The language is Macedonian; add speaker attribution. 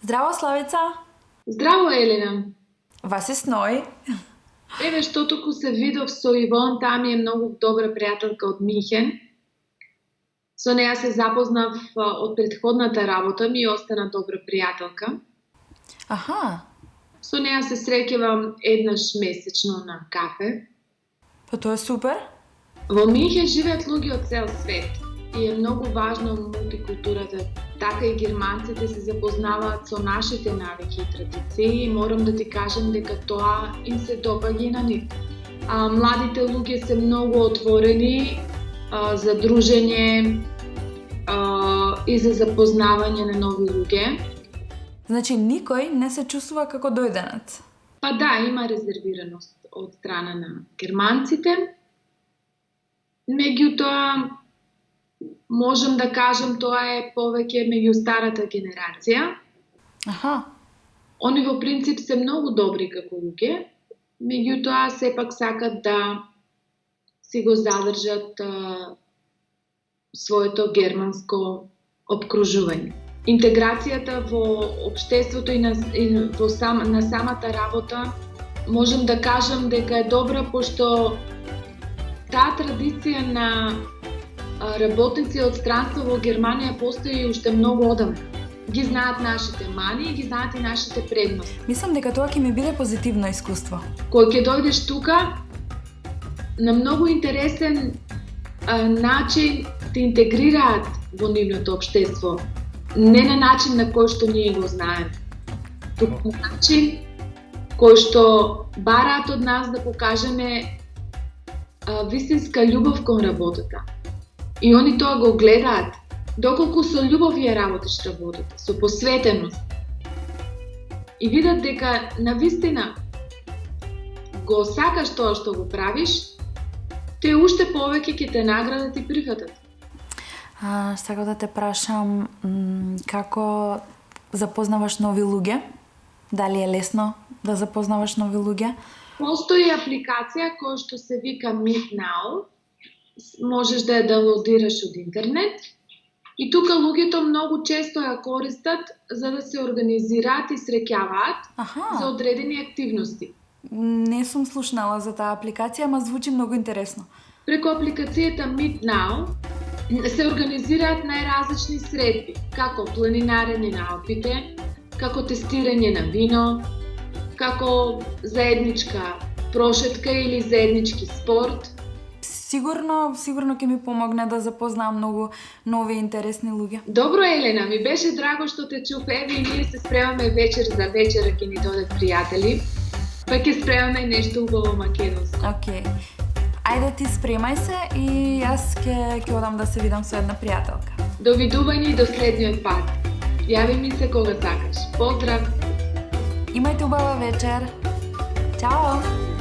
Speaker 1: Zdravo, Slavica!
Speaker 2: Здраво, Елена!
Speaker 1: Вас е Сной.
Speaker 2: Еве, што току се видов со Ивон, таа ми е многу добра пријателка од Михен. Со неја се запознав од претходната работа ми и остана добра пријателка.
Speaker 1: Аха,
Speaker 2: Со неја се среќавам еднаш месечно на кафе.
Speaker 1: па тоа е супер.
Speaker 2: Во Минхен живеат луѓе од цел свет и е многу важно мултикултурата. Така и германците се запознаваат со нашите навики и традиции и морам да ти кажам дека тоа им се допаѓа и на нив. Младите луѓе се многу отворени за дружење и за запознавање на нови луѓе.
Speaker 1: Значи, никој не се чувствува како дојденец.
Speaker 2: Па да, има резервираност од страна на германците. Меѓутоа, можам да кажам, тоа е повеќе меѓу старата генерација.
Speaker 1: Аха,
Speaker 2: Они во принцип се многу добри како луѓе, меѓутоа сепак сакат да си го задржат своето германско опкружување. Интеграцијата во општеството и на самата работа, можам да кажам дека е добра, пошто таа традиција на работници од странство во Германија постои уште многу одамна. Ги знаат нашите мани и ги знаат и нашите предности.
Speaker 1: мислам дека тоа ќе ми биде позитивно искуство.
Speaker 2: Кога ќе дојдеш тука, на многу интересен начин те интегрираат во нивното општество. Не на начин на кој што ние го знаеме, туку на начин кој што бараат од нас да покажеме вистинска љубов кон работата. И они тоа го гледаат, доколку со љубов ја работиш работата, со посветеност. И видат дека навистина го сакаш тоа што го правиш, те уште повеќе ќе те наградат и прифатат.
Speaker 1: Сакам да те прашам како запознаваш нови луѓе? Дали е лесно да запознаваш нови луѓе?
Speaker 2: Постои апликација која што се вика Meet Now. Можеш да ја даунлодираш од интернет. И тука луѓето многу често ја користат за да се организираат и среќаваат за
Speaker 1: Аха,
Speaker 2: одредени активности.
Speaker 1: не сум слушнала за таа апликација, ама звучи многу интересно.
Speaker 2: Преку апликацијата Meet Now се организираат најразлични средби, како планинарење на Алпите, како тестирање на вино, како заедничка прошетка или заеднички спорт.
Speaker 1: Сигурно ќе ми помогне да запознам многу нови интересни луѓе.
Speaker 2: Добро, Елена, ми беше драго што те чув. Еве и ние се спремаме вечер за вечера, ќе ни додат пријатели. Па ќе спремаме нешто убаво македонско.
Speaker 1: Океј. Ајде ти спремај се и јас ќе одам да се видам со една пријателка.
Speaker 2: Довидување и до следниот пат. Јави ми се кога сакаш. Поздрав!
Speaker 1: Имајте убава вечер. Чао!